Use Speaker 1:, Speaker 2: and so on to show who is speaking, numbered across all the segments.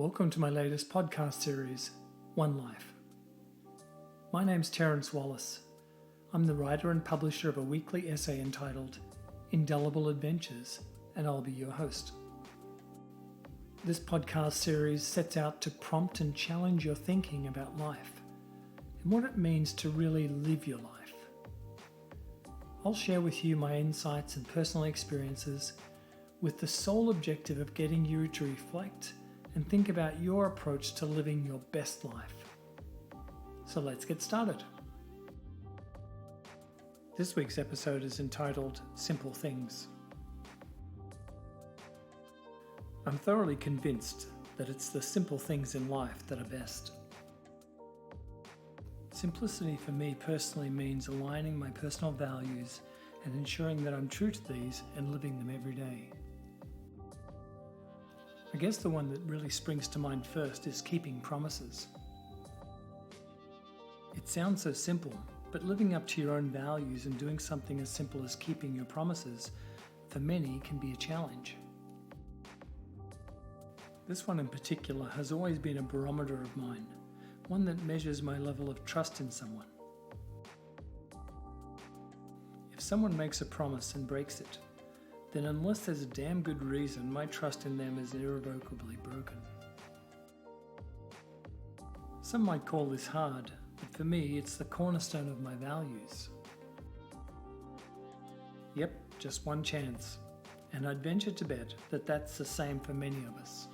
Speaker 1: Welcome to my latest podcast series, One Life. My name's Terence Wallace. I'm the writer and publisher of a weekly essay entitled Indelible Adventures, and I'll be your host. This podcast series sets out to prompt and challenge your thinking about life and what it means to really live your life. I'll share with you my insights and personal experiences with the sole objective of getting you to reflect and think about your approach to living your best life. So let's get started. This week's episode is entitled Simple Things. I'm thoroughly convinced that it's the simple things in life that are best. Simplicity for me personally means aligning my personal values and ensuring that I'm true to these and living them every day. I guess the one that really springs to mind first is keeping promises. It sounds so simple, but living up to your own values and doing something as simple as keeping your promises, for many can be a challenge. This one in particular has always been a barometer of mine, one that measures my level of trust in someone. If someone makes a promise and breaks it, then unless there's a damn good reason, my trust in them is irrevocably broken. Some might call this hard, but for me it's the cornerstone of my values. Yep, just one chance, and I'd venture to bet that that's the same for many of us.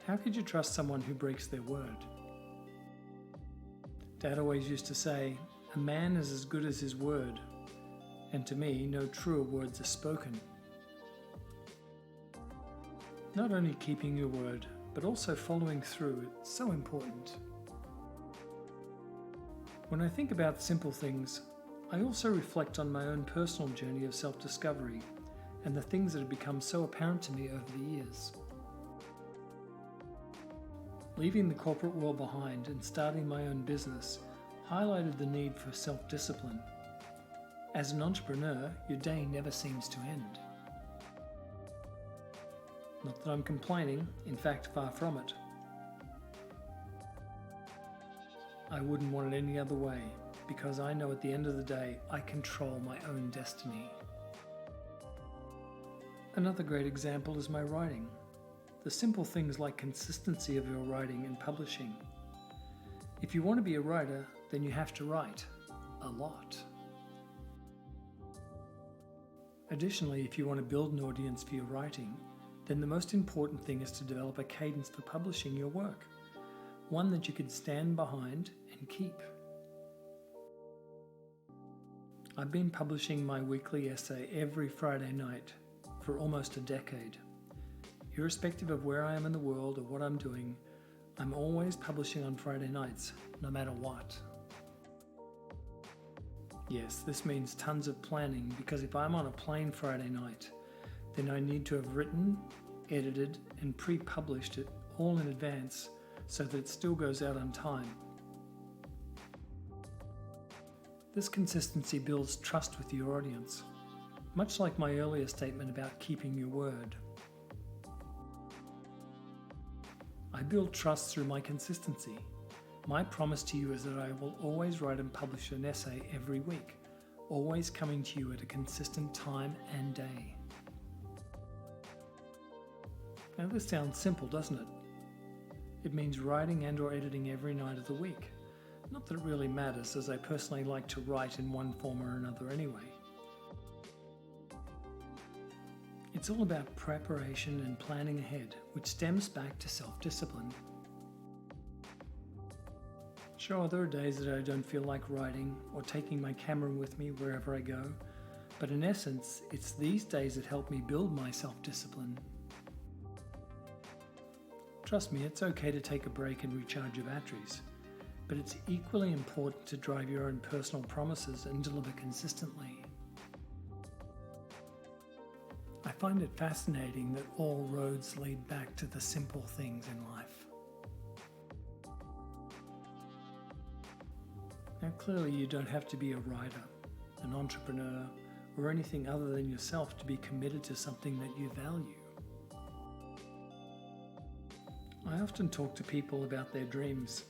Speaker 1: How could you trust someone who breaks their word? Dad always used to say, a man is as good as his word. And to me, no truer words are spoken. Not only keeping your word, but also following through, it's so important. When I think about simple things, I also reflect on my own personal journey of self-discovery and the things that have become so apparent to me over the years. Leaving the corporate world behind and starting my own business highlighted the need for self-discipline. As an entrepreneur, your day never seems to end. Not that I'm complaining, in fact, far from it. I wouldn't want it any other way, because I know at the end of the day, I control my own destiny. Another great example is my writing. The simple things like consistency of your writing and publishing. If you want to be a writer, then you have to write a lot. Additionally, if you want to build an audience for your writing, then the most important thing is to develop a cadence for publishing your work, one that you can stand behind and keep. I've been publishing my weekly essay every Friday night for almost a decade. Irrespective of where I am in the world or what I'm doing, I'm always publishing on Friday nights, no matter what. Yes, this means tons of planning, because if I'm on a plane Friday night, then I need to have written, edited, and pre-published it all in advance so that it still goes out on time. This consistency builds trust with your audience, much like my earlier statement about keeping your word. I build trust through my consistency. My promise to you is that I will always write and publish an essay every week, always coming to you at a consistent time and day. Now this sounds simple, doesn't it? It means writing and or editing every night of the week. Not that it really matters, as I personally like to write in one form or another anyway. It's all about preparation and planning ahead, which stems back to self-discipline. Sure, there are days that I don't feel like writing or taking my camera with me wherever I go, but in essence, it's these days that help me build my self-discipline. Trust me, it's okay to take a break and recharge your batteries, but it's equally important to drive your own personal promises and deliver consistently. I find it fascinating that all roads lead back to the simple things in life. Now clearly you don't have to be a writer, an entrepreneur, or anything other than yourself to be committed to something that you value. I often talk to people about their dreams,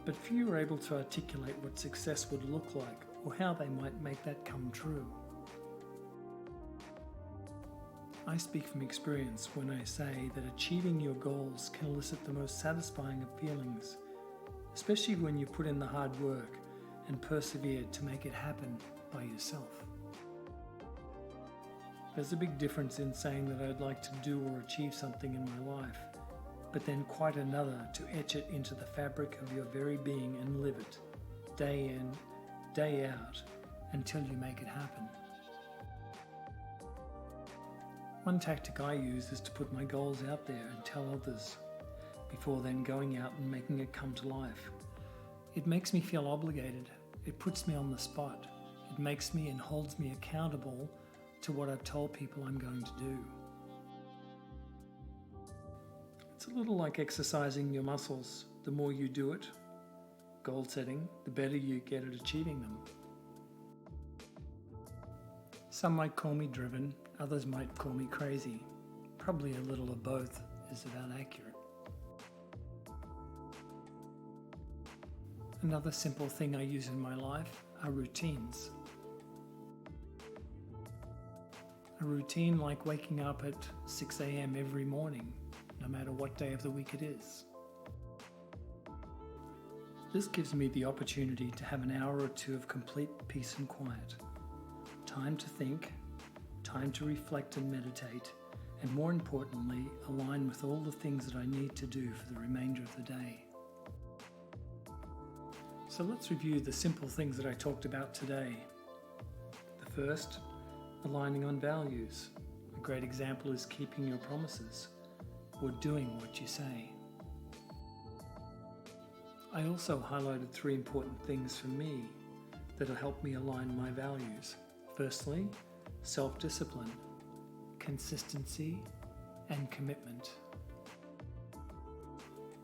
Speaker 1: but few are able to articulate what success would look like or how they might make that come true. I speak from experience when I say that achieving your goals can elicit the most satisfying of feelings, especially when you put in the hard work and persevere to make it happen by yourself. There's a big difference in saying that I'd like to do or achieve something in my life, but then quite another to etch it into the fabric of your very being and live it, day in, day out, until you make it happen. One tactic I use is to put my goals out there and tell others, before then going out and making it come to life. It makes me feel obligated. It puts me on the spot. It makes me and holds me accountable to what I've told people I'm going to do. It's a little like exercising your muscles. The more you do it, goal setting, the better you get at achieving them. Some might call me driven, others might call me crazy. Probably a little of both is about accurate. Another simple thing I use in my life are routines. A routine like waking up at 6 a.m. every morning, no matter what day of the week it is. This gives me the opportunity to have an hour or two of complete peace and quiet. Time to think, time to reflect and meditate, and more importantly, align with all the things that I need to do for the remainder of the day. So let's review the simple things that I talked about today. The first, aligning on values. A great example is keeping your promises or doing what you say. I also highlighted 3 important things for me that will help me align my values. Firstly, self-discipline, consistency, and commitment.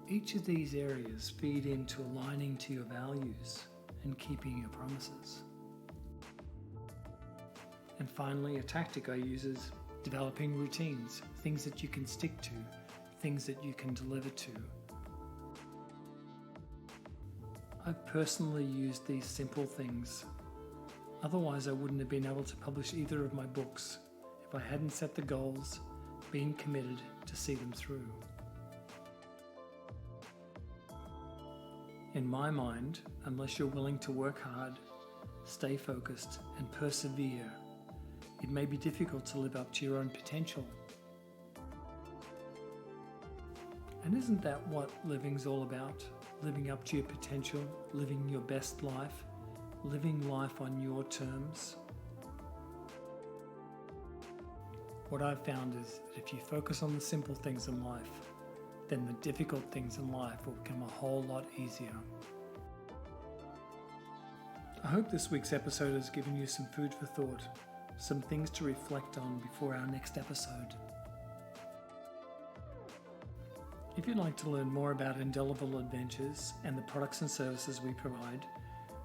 Speaker 1: Each of these areas feed into aligning to your values and keeping your promises. And finally, a tactic I use is developing routines, things that you can stick to, things that you can deliver to. I've personally used these simple things. Otherwise, I wouldn't have been able to publish either of my books if I hadn't set the goals, been committed to see them through. In my mind, unless you're willing to work hard, stay focused, and persevere, it may be difficult to live up to your own potential. And isn't that what living's all about? Living up to your potential, living your best life, living life on your terms. What I've found is that if you focus on the simple things in life, then the difficult things in life will become a whole lot easier. I hope this week's episode has given you some food for thought, some things to reflect on before our next episode. If you'd like to learn more about Indelible Adventures and the products and services we provide,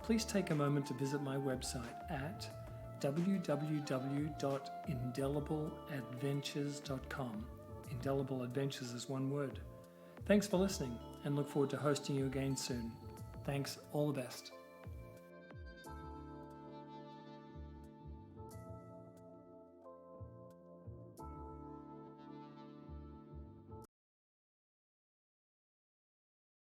Speaker 1: please take a moment to visit my website at www.indelibleadventures.com. Indelible Adventures is one word. Thanks for listening and look forward to hosting you again soon. Thanks, all the best.